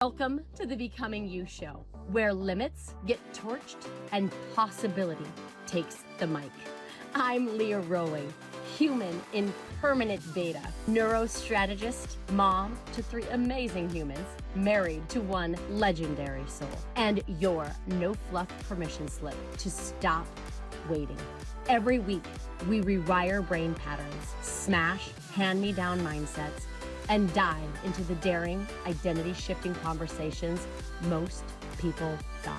Welcome to the Becoming You show, where limits get torched and possibility takes the mic. I'm Leah Rowling, human in permanent beta, neurostrategist, mom to 3 amazing humans, married to 1 legendary soul, and your no fluff permission slip to stop waiting. Every week, we rewire brain patterns, smash hand-me-down mindsets, and dive into the daring, identity-shifting conversations most people dodge.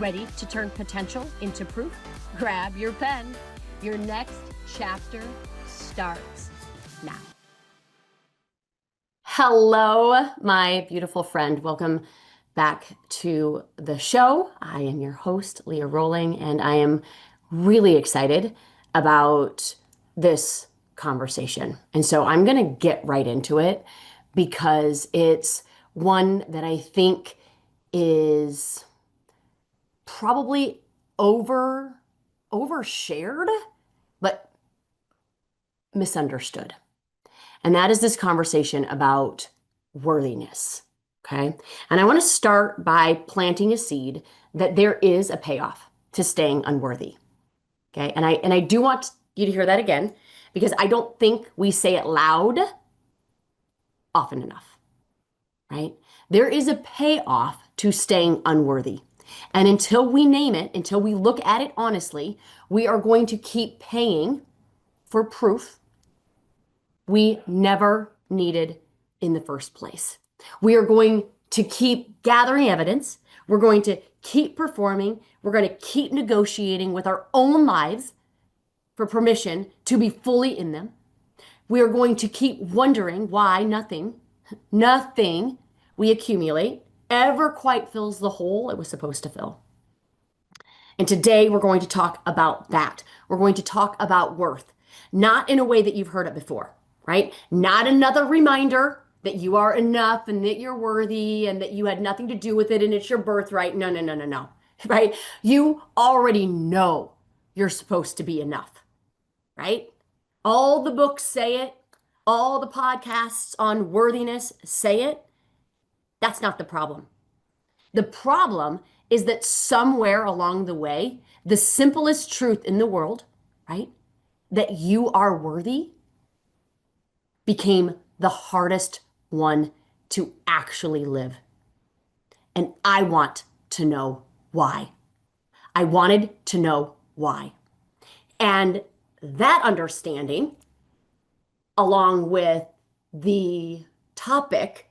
Ready to turn potential into proof? Grab your pen. Your next chapter starts now. Hello, my beautiful friend. Welcome back to the show. I am your host, Leah Rowling, and I am really excited about this conversation. And so I'm going to get right into it because it's one that I think is probably overshared, but misunderstood. And that is this conversation about worthiness. Okay. And I want to start by planting a seed that there is a payoff to staying unworthy. Okay. And I do want you to hear that again, because I don't think we say it loud often enough, right? There is a payoff to staying unworthy. And until we name it, until we look at it honestly, we are going to keep paying for proof we never needed in the first place. We are going to keep gathering evidence. We're going to keep performing. We're going to keep negotiating with our own lives for permission to be fully in them. We are going to keep wondering why nothing we accumulate ever quite fills the hole it was supposed to fill. And today we're going to talk about that. We're going to talk about worth, not in a way that you've heard it before, right? Not another reminder that you are enough and that you're worthy and that you had nothing to do with it and it's your birthright. No, right? You already know you're supposed to be enough. Right? All the books say it. All the podcasts on worthiness say it. That's not the problem. The problem is that somewhere along the way, the simplest truth in the world, right, that you are worthy, became the hardest one to actually live. And I want to know why. I wanted to know why. And that understanding, along with the topic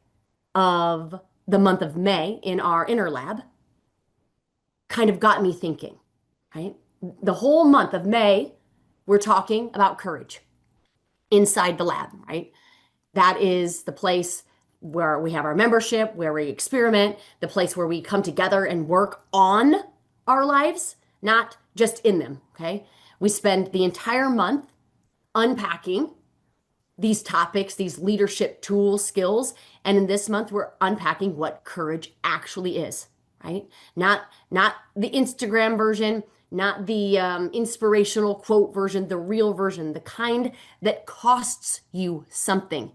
of the month of May in our inner lab, kind of got me thinking, right? The whole month of May, we're talking about courage inside the lab, right? That is the place where we have our membership, where we experiment, the place where we come together and work on our lives, not just in them, okay? We spend the entire month unpacking these topics, these leadership tools, skills. And in this month, we're unpacking what courage actually is, right? Not the Instagram version, not the inspirational quote version, the real version, the kind that costs you something.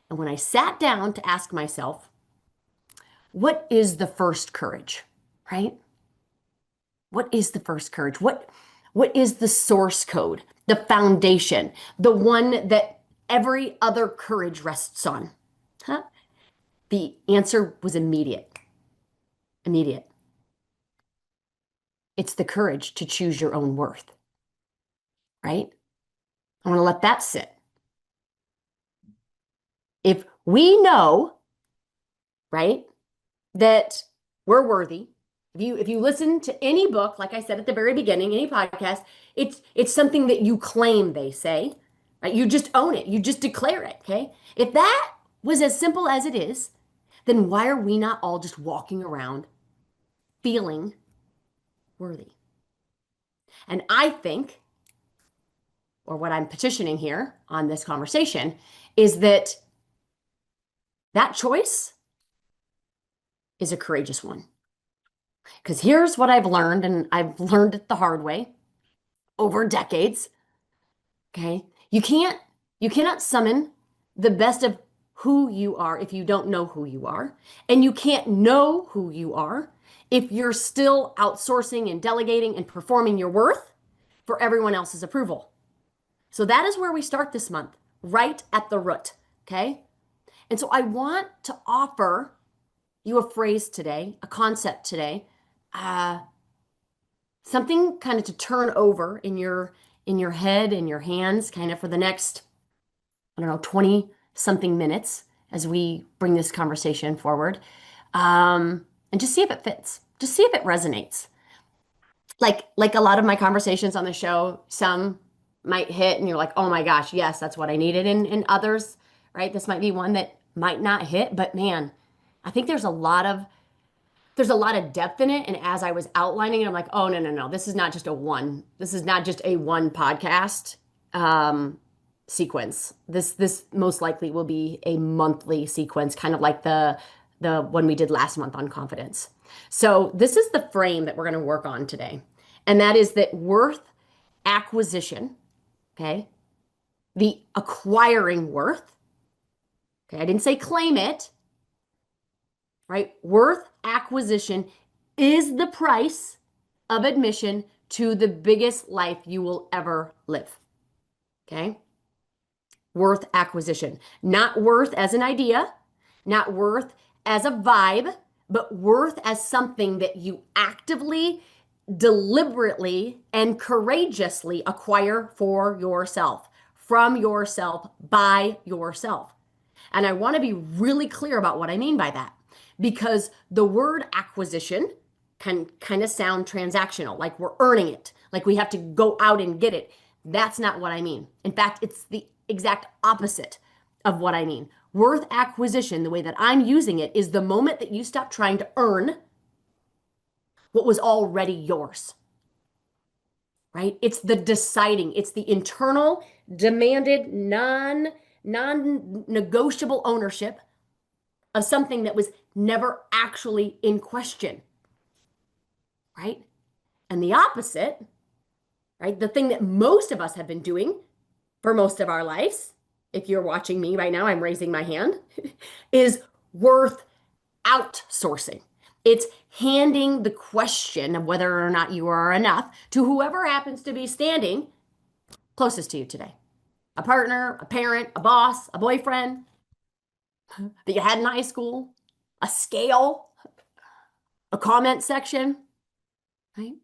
And when I sat down to ask myself, what is the first courage, right? What is the first courage? What is the source code, the foundation, the one that every other courage rests on? Huh? The answer was immediate. Immediate. It's the courage to choose your own worth, right? I want to let that sit. If we know, right, that we're worthy, if you listen to any book, like I said at the very beginning, any podcast, it's something that you claim, they say, right? You just own it. You just declare it, okay? If that was as simple as it is, then why are we not all just walking around feeling worthy? And I think, or what I'm petitioning here on this conversation, is that choice is a courageous one. Because here's what I've learned, and I've learned it the hard way over decades. Okay. You cannot summon the best of who you are if you don't know who you are. And you can't know who you are if you're still outsourcing and delegating and performing your worth for everyone else's approval. So that is where we start this month, right at the root. Okay. And so I want to offer you a phrase today, a concept today, uh, something kind of to turn over in your head, in your hands, kind of for the next, I don't know, 20 something minutes as we bring this conversation forward. And just see if it fits. Just see if it resonates. Like a lot of my conversations on the show, some might hit and you're like, oh my gosh, yes, that's what I needed. And others, right? This might be one that might not hit, but man, I think there's a lot of depth in it. And as I was outlining it, I'm like, oh, no, no, no. This is not just a one podcast sequence. This most likely will be a monthly sequence, kind of like the one we did last month on confidence. So this is the frame that we're going to work on today. And that is that worth acquisition, okay? The acquiring worth. Okay, I didn't say claim it, right? Worth acquisition is the price of admission to the biggest life you will ever live. Okay? Worth acquisition. Not worth as an idea, not worth as a vibe, but worth as something that you actively, deliberately, and courageously acquire for yourself, from yourself, by yourself. And I want to be really clear about what I mean by that, because the word acquisition can kind of sound transactional, like we're earning it, like we have to go out and get it. That's not what I mean. In fact, it's the exact opposite of what I mean. Worth acquisition, the way that I'm using it, is the moment that you stop trying to earn what was already yours, right? It's the deciding, it's the internal, demanded, non-negotiable ownership of something that was never actually in question, right? And the opposite, right? The thing that most of us have been doing for most of our lives, if you're watching me right now, I'm raising my hand, is worth outsourcing. It's handing the question of whether or not you are enough to whoever happens to be standing closest to you today. A partner, a parent, a boss, a boyfriend that you had in high school, a scale, a comment section, right?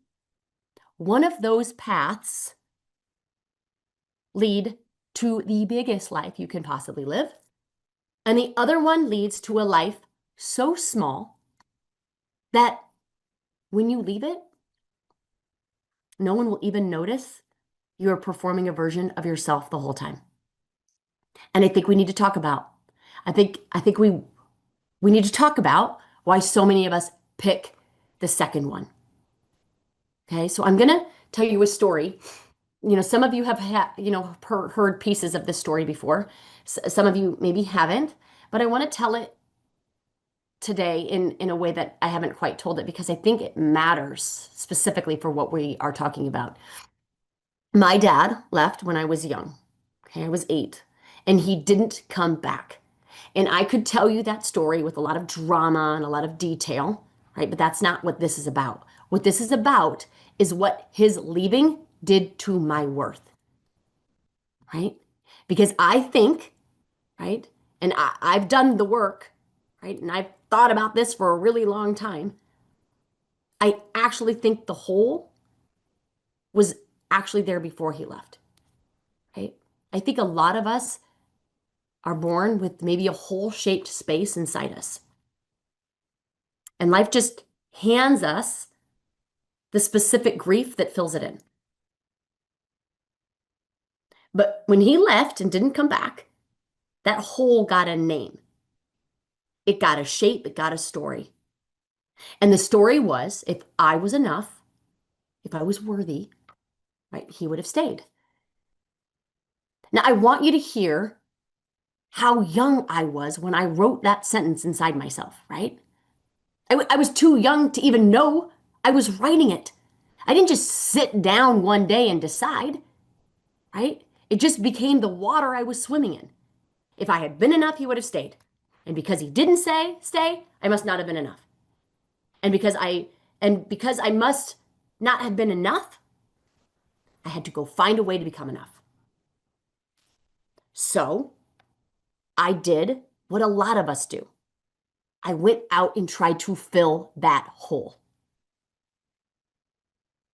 One of those paths lead to the biggest life you can possibly live. And the other one leads to a life so small that when you leave it, no one will even notice you're performing a version of yourself the whole time. And I think we need to talk about, I think we need to talk about why so many of us pick the second one. Okay, so I'm gonna tell you a story. You know, some of you have heard pieces of this story before. Some of you maybe haven't, but I want to tell it today in a way that I haven't quite told it because I think it matters specifically for what we are talking about. My dad left when I was young. Okay, I was 8, and he didn't come back. And I could tell you that story with a lot of drama and a lot of detail, right? But that's not what this is about. What this is about is what his leaving did to my worth, right? Because I think, right? And I've done the work, right? And I've thought about this for a really long time. I actually think the hole was actually there before he left, right? I think a lot of us are born with maybe a hole-shaped space inside us. And life just hands us the specific grief that fills it in. But when he left and didn't come back, that hole got a name. It got a shape, it got a story. And the story was, if I was enough, if I was worthy, right, he would have stayed. Now, I want you to hear how young I was when I wrote that sentence inside myself, right? I was too young to even know I was writing it. I didn't just sit down one day and decide, right? It just became the water I was swimming in. If I had been enough, he would have stayed. And because he didn't say stay, I must not have been enough. And because I must not have been enough, I had to go find a way to become enough. So I did what a lot of us do. I went out and tried to fill that hole.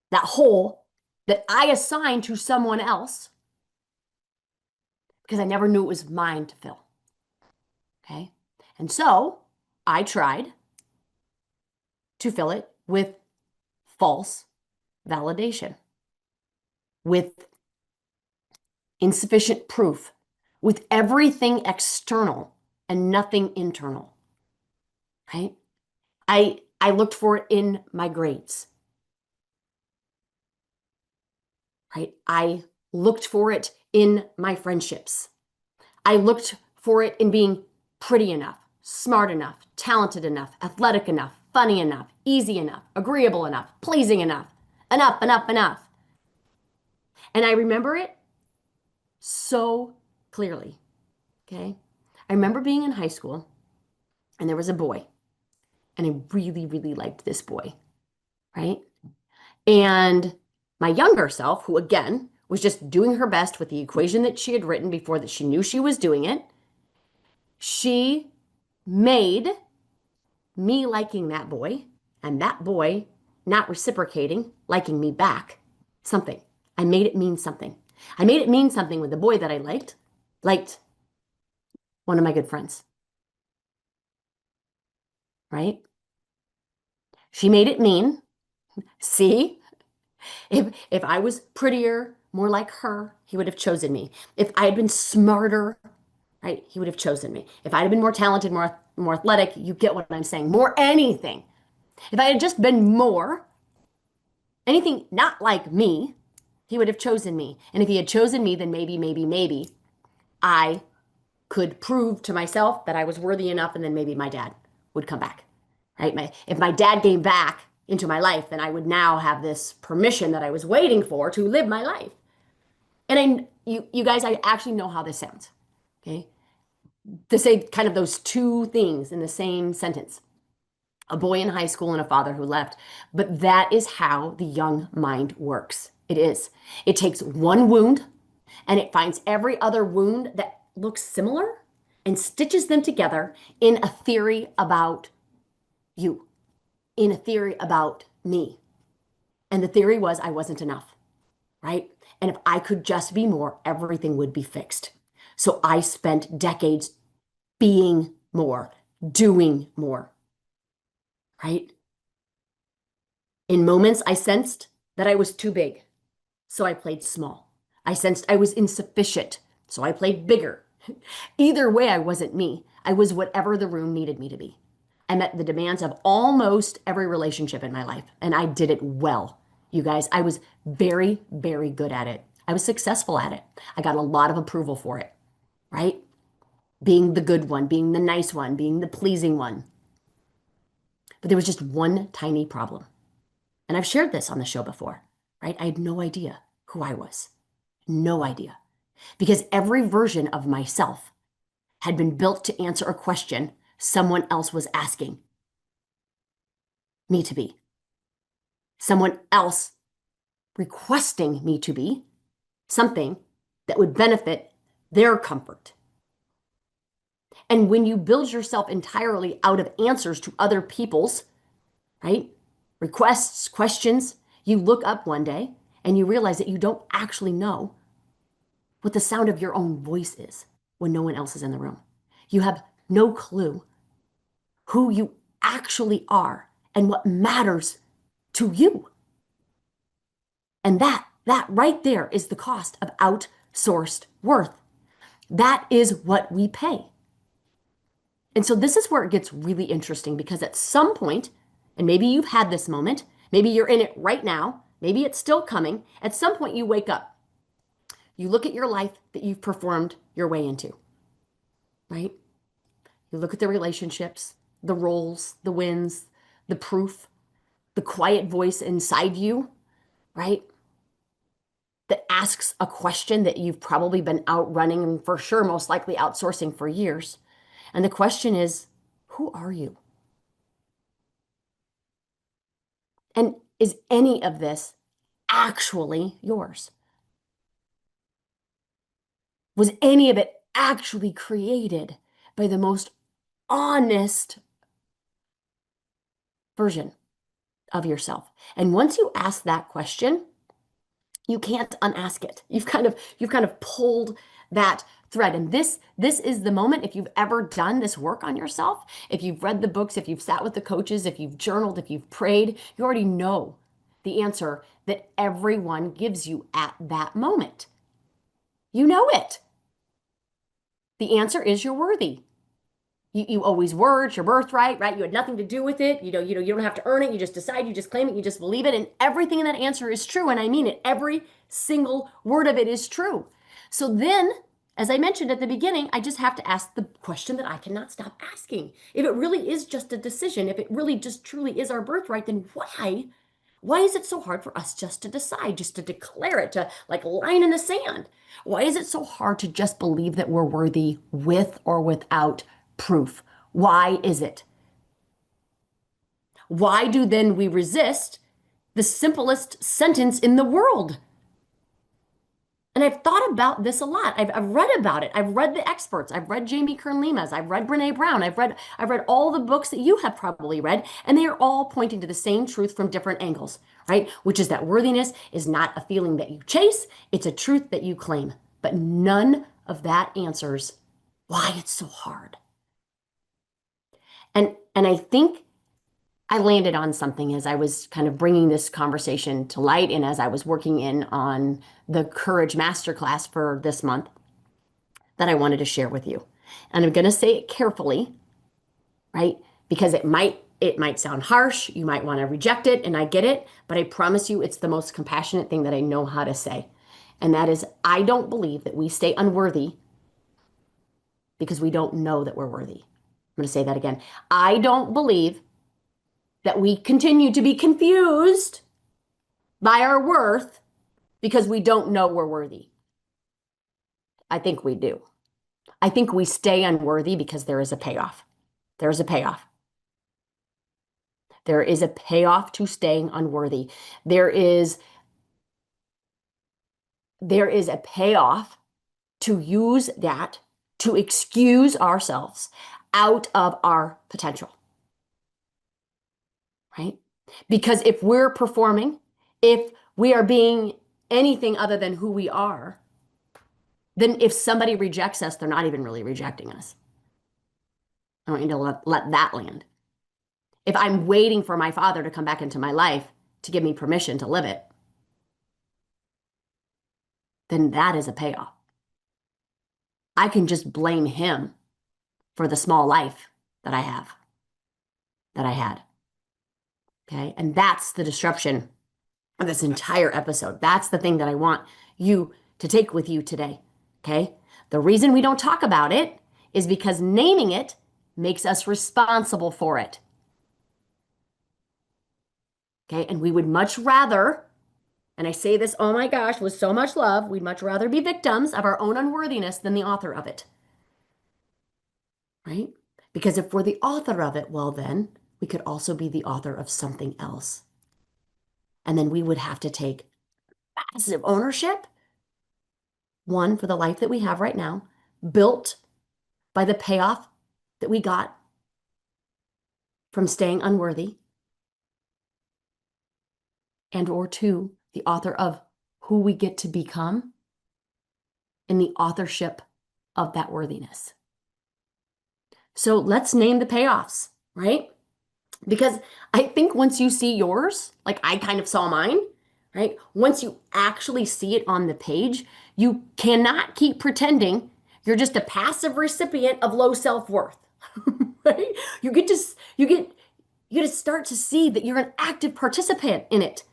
That hole that I assigned to someone else because I never knew it was mine to fill. Okay. And so I tried to fill it with false validation, with insufficient proof, with everything external and nothing internal. Right? I looked for it in my grades. Right? I looked for it in my friendships. I looked for it in being pretty enough, smart enough, talented enough, athletic enough, funny enough, easy enough, agreeable enough, pleasing enough, enough. And I remember it so clearly. Okay. I remember being in high school and there was a boy, and I really, really liked this boy. Right. And my younger self, who again was just doing her best with the equation that she had written before that she knew she was doing it, she made me liking that boy and that boy not reciprocating, liking me back, something. I made it mean something. I made it mean something with the boy that I liked one of my good friends, right? She made it mean, see, if I was prettier, more like her, he would have chosen me. If I had been smarter, right, he would have chosen me. If I had been more talented, more athletic, you get what I'm saying, more anything. If I had just been more, anything not like me, he would have chosen me. And if he had chosen me, then maybe I could prove to myself that I was worthy enough, and then maybe my dad would come back. Right? If my dad came back into my life, then I would now have this permission that I was waiting for to live my life. And you guys, I actually know how this sounds. Okay? To say kind of those two things in the same sentence. A boy in high school and a father who left. But that is how the young mind works. It is. It takes one wound and it finds every other wound that looks similar and stitches them together in a theory about you, in a theory about me. And the theory was I wasn't enough, right? And if I could just be more, everything would be fixed. So I spent decades being more, doing more, right? In moments, I sensed that I was too big, so I played small. I sensed I was insufficient, so I played bigger. Either way, I wasn't me. I was whatever the room needed me to be. I met the demands of almost every relationship in my life, and I did it well. You guys, I was very, very good at it. I was successful at it. I got a lot of approval for it, right? Being the good one, being the nice one, being the pleasing one. But there was just one tiny problem. And I've shared this on the show before, right? I had no idea who I was. No idea. Because every version of myself had been built to answer a question someone else was asking me to be. Someone else requesting me to be something that would benefit their comfort. And when you build yourself entirely out of answers to other people's, right, requests, questions, you look up one day and you realize that you don't actually know what the sound of your own voice is when no one else is in the room. You have no clue who you actually are and what matters to you. And that right there is the cost of outsourced worth. That is what we pay. And so this is where it gets really interesting because at some point, and maybe you've had this moment, maybe you're in it right now, maybe it's still coming, at some point you wake up. You look at your life that you've performed your way into, right? You look at the relationships, the roles, the wins, the proof, the quiet voice inside you, right? that asks a question that you've probably been outrunning and for sure, most likely outsourcing for years. And the question is, who are you? And is any of this actually yours? Was any of it actually created by the most honest version of yourself? And once you ask that question, you can't unask it. You've kind of pulled that thread. And this is the moment, if you've ever done this work on yourself, if you've read the books, if you've sat with the coaches, if you've journaled, if you've prayed, you already know the answer that everyone gives you at that moment. You know it. The answer is you're worthy. You always were. It's your birthright, right? You had nothing to do with it. You don't have to earn it. You just decide, you just claim it, you just believe it. And everything in that answer is true. And I mean it. Every single word of it is true. So then, as I mentioned at the beginning, I just have to ask the question that I cannot stop asking. If it really is just a decision, if it really just truly is our birthright, then why? Why is it so hard for us just to decide, just to declare it, to like line in the sand? Why is it so hard to just believe that we're worthy with or without proof? Why is it? Why do then we resist the simplest sentence in the world? And I've thought about this a lot. I've read about it. I've read the experts. I've read Jamie Kern Lima's. I've read Brene Brown. I've read all the books that you have probably read, and they are all pointing to the same truth from different angles, right? Which is that worthiness is not a feeling that you chase, it's a truth that you claim. But none of that answers why it's so hard. And I think I landed on something as I was kind of bringing this conversation to light and as I was working in on the Courage Masterclass for this month that I wanted to share with you. And I'm going to say it carefully, right? Because it might sound harsh, you might want to reject it, and I get it, but I promise you it's the most compassionate thing that I know how to say. And that is, I don't believe that we stay unworthy because we don't know that we're worthy. I'm going to say that again. I don't believe that we continue to be confused by our worth because we don't know we're worthy. I think we do. I think we stay unworthy because there is a payoff. There's a payoff. There is a payoff to staying unworthy. There is a payoff to use that to excuse ourselves out of our potential. Right? Because if we're performing, if we are being anything other than who we are, then if somebody rejects us, they're not even really rejecting us. I want you to let that land. If I'm waiting for my father to come back into my life to give me permission to live it, then that is a payoff. I can just blame him for the small life that I have, that I had. Okay. And that's the disruption of this entire episode. That's the thing that I want you to take with you today. Okay. The reason we don't talk about it is because naming it makes us responsible for it. Okay. And we would much rather, and I say this, oh my gosh, with so much love, we'd much rather be victims of our own unworthiness than the author of it. Right? Because if we're the author of it, well, then we could also be the author of something else. And then we would have to take massive ownership, one, for the life that we have right now, built by the payoff that we got from staying unworthy, and or two, the author of who we get to become in the authorship of that worthiness. So let's name the payoffs, right? Because I think once you see yours, like I kind of saw mine, right? Once you actually see it on the page, you cannot keep pretending you're just a passive recipient of low self-worth, right? You get to start to see that you're an active participant in it.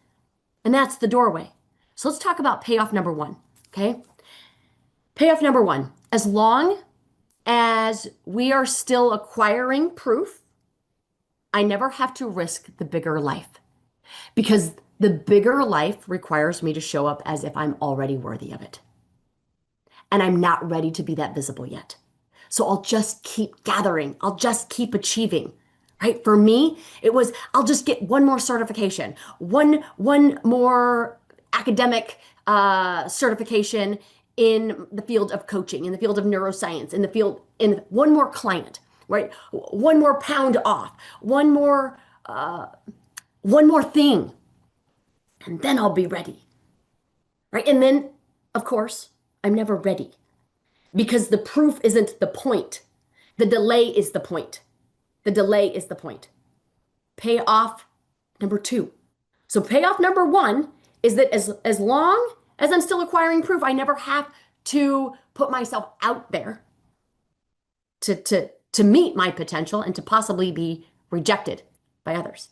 And that's the doorway. So let's talk about payoff number one, okay? Payoff number one, as long as we are still acquiring proof, I never have to risk the bigger life. Because The bigger life requires me to show up as if I'm already worthy of it. And I'm not ready to be that visible yet. So I'll just keep gathering. I'll just keep achieving. Right? For me, it was I'll just get one more certification, one more academic certification in the field of coaching, in the field of neuroscience, in one more client, right? One more pound off, one more thing, and then I'll be ready. Right? And then, of course, I'm never ready because the proof isn't the point. The delay is the point. The delay is the point. Payoff number 2. So payoff number 1 is that as long as I'm still acquiring proof, I never have to put myself out there to meet my potential and to possibly be rejected by others.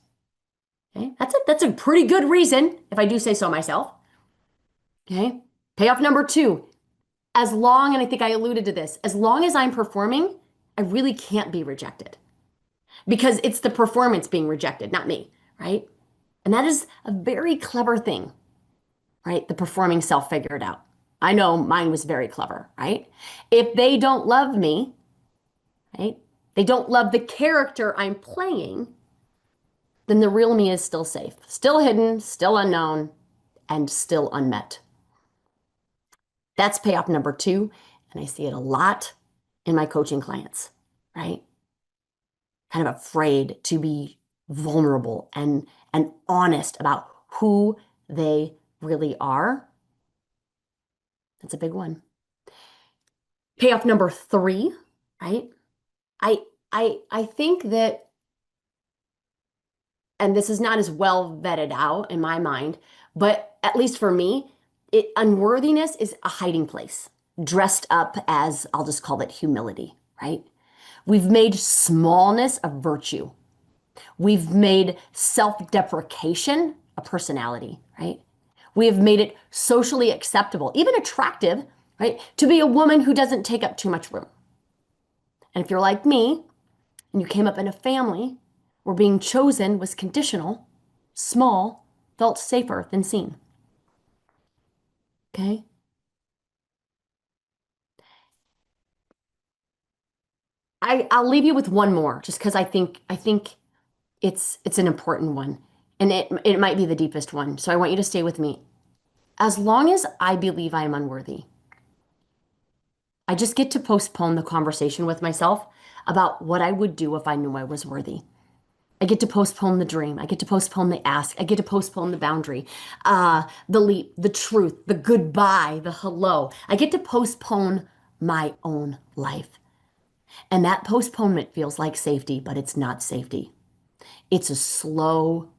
Okay? That's a pretty good reason, if I do say so myself. Okay? Payoff number 2, as long, and I think I alluded to this, as long as I'm performing, I really can't be rejected because it's the performance being rejected, not me, right? And that is a very clever thing, right? The performing self figured out. I know mine was very clever, right? If they don't love me, right? They don't love the character I'm playing, then the real me is still safe, still hidden, still unknown, and still unmet. That's payoff number 2. And I see it a lot in my coaching clients, right? Kind of afraid to be vulnerable and honest about who they really are. That's a big one. Payoff number 3, right? I think that, and this is not as well vetted out in my mind, but at least for me, unworthiness is a hiding place, dressed up as, I'll just call it humility, right? We've made smallness a virtue. We've made self-deprecation a personality, right? We have made it socially acceptable, even attractive, right, to be a woman who doesn't take up too much room. And if you're like me, and you came up in a family where being chosen was conditional, small felt safer than seen. Okay? I'll leave you with one more, just because I think it's an important one, and it might be the deepest one. So I want you to stay with me. As long as I believe I am unworthy, I just get to postpone the conversation with myself about what I would do if I knew I was worthy. I get to postpone the dream. I get to postpone the ask. I get to postpone the boundary, the leap, the truth, the goodbye, the hello. I get to postpone my own life. And that postponement feels like safety, but it's not safety. It's a slow,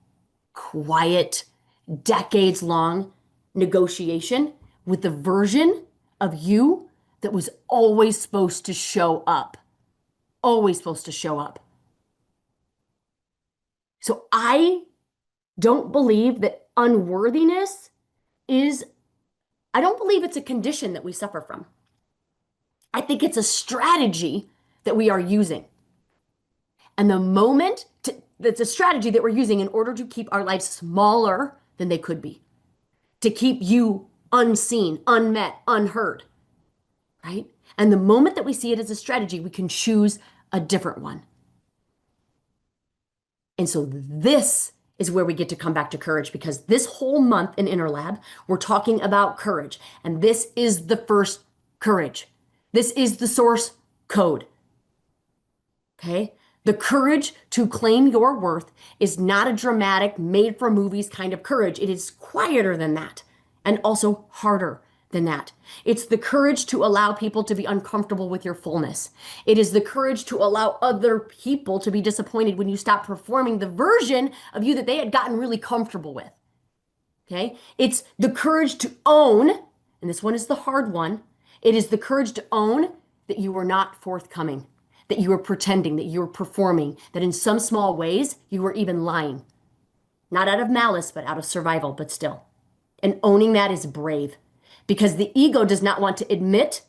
quiet, decades long negotiation with the version of you that was always supposed to show up. Always supposed to show up. So I don't believe that unworthiness is, I don't believe it's a condition that we suffer from. I think it's a strategy that we are using. And that's a strategy that we're using in order to keep our lives smaller than they could be, to keep you unseen, unmet, unheard, right? And the moment that we see it as a strategy, we can choose a different one. And so this is where we get to come back to courage, because this whole month in Inner Lab, we're talking about courage. And this is the first courage. This is the source code. Okay? The courage to claim your worth is not a dramatic, made for movies kind of courage. It is quieter than that and also harder than that. It's the courage to allow people to be uncomfortable with your fullness. It is the courage to allow other people to be disappointed when you stop performing the version of you that they had gotten really comfortable with. Okay? It's the courage to own, and this one is the hard one. It is the courage to own that you were not forthcoming, that you were pretending, that you were performing, that in some small ways you were even lying. Not out of malice, but out of survival, but still. And owning that is brave, because the ego does not want to admit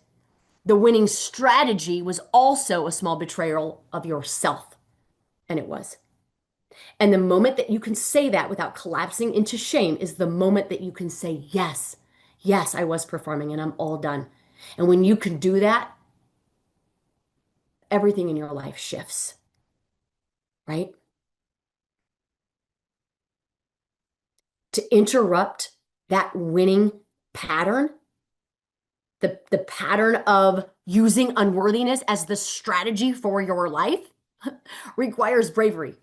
the winning strategy was also a small betrayal of yourself. And it was. And the moment that you can say that without collapsing into shame is the moment that you can say, yes, yes, I was performing and I'm all done. And when you can do that, everything in your life shifts, right? To interrupt that winning pattern, the pattern of using unworthiness as the strategy for your life requires bravery,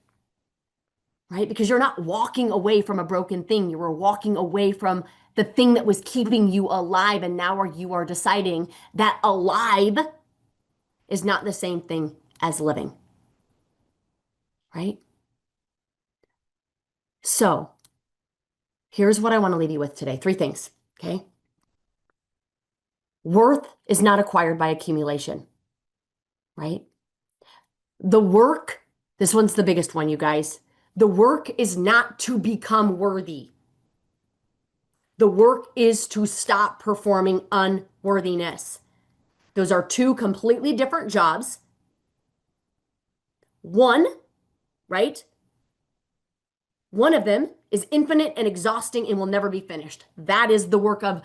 right? Because you're not walking away from a broken thing. You were walking away from the thing that was keeping you alive. And now you are deciding that alive is not the same thing as living, right? So here's what I want to leave you with today. 3 things, okay? Worth is not acquired by accumulation, right? The work, this one's the biggest one, you guys. The work is not to become worthy. The work is to stop performing unworthiness. Those are 2 completely different jobs. One, right? One of them is infinite and exhausting and will never be finished. That is the work of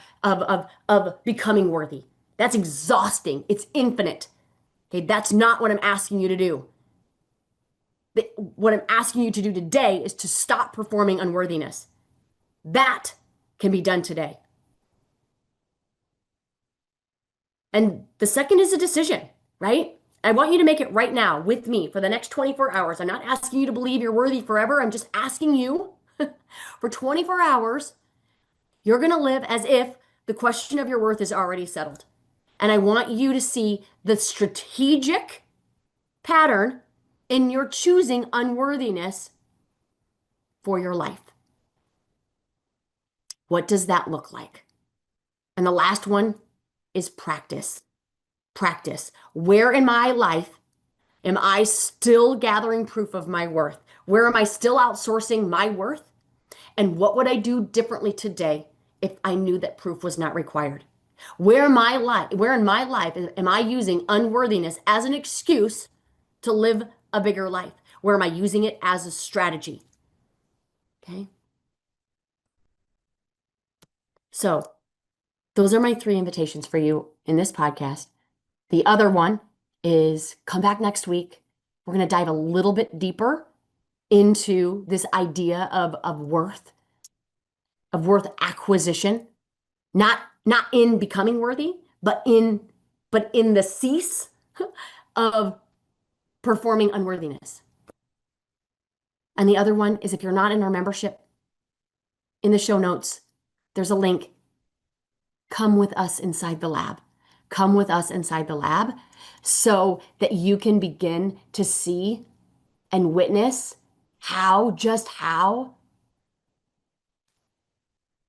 becoming worthy. That's exhausting. It's infinite. Okay, that's not what I'm asking you to do. What I'm asking you to do today is to stop performing unworthiness. That can be done today. And the second is a decision, right? I want you to make it right now with me for the next 24 hours. I'm not asking you to believe you're worthy forever. I'm just asking you for 24 hours, you're going to live as if the question of your worth is already settled. And I want you to see the strategic pattern in your choosing unworthiness for your life. What does that look like? And the last one is practice. Practice. Where in my life am I still gathering proof of my worth? Where am I still outsourcing my worth? And what would I do differently today if I knew that proof was not required? Where in my life am I using unworthiness as an excuse to live a bigger life? Where am I using it as a strategy? Okay. So those are my 3 invitations for you in this podcast. The other one is come back next week. We're going to dive a little bit deeper into this idea of worth acquisition, not in becoming worthy, but in the cease of performing unworthiness. And the other one is if you're not in our membership, in the show notes, there's a link. Come with us inside the lab. Come with us inside the lab so that you can begin to see and witness how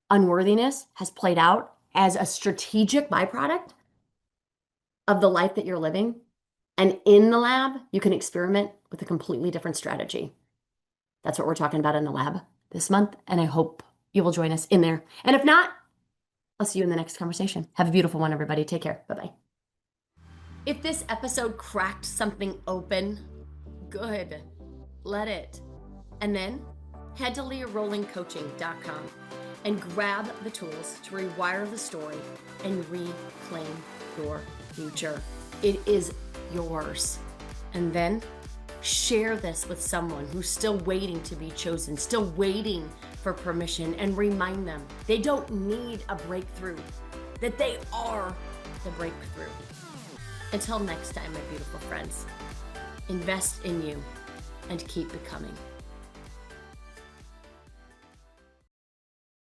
unworthiness has played out as a strategic byproduct of the life that you're living. And in the lab, you can experiment with a completely different strategy. That's what we're talking about in the lab this month. And I hope you will join us in there. And if not, I'll see you in the next conversation. Have a beautiful one, everybody. Take care. Bye-bye. If this episode cracked something open, good. Let it. And then head to leahrollingcoaching.com and grab the tools to rewire the story and reclaim your future. It is yours. And then share this with someone who's still waiting to be chosen, still waiting for permission, and remind them they don't need a breakthrough, that they are the breakthrough. Until next time, my beautiful friends, invest in you and keep becoming.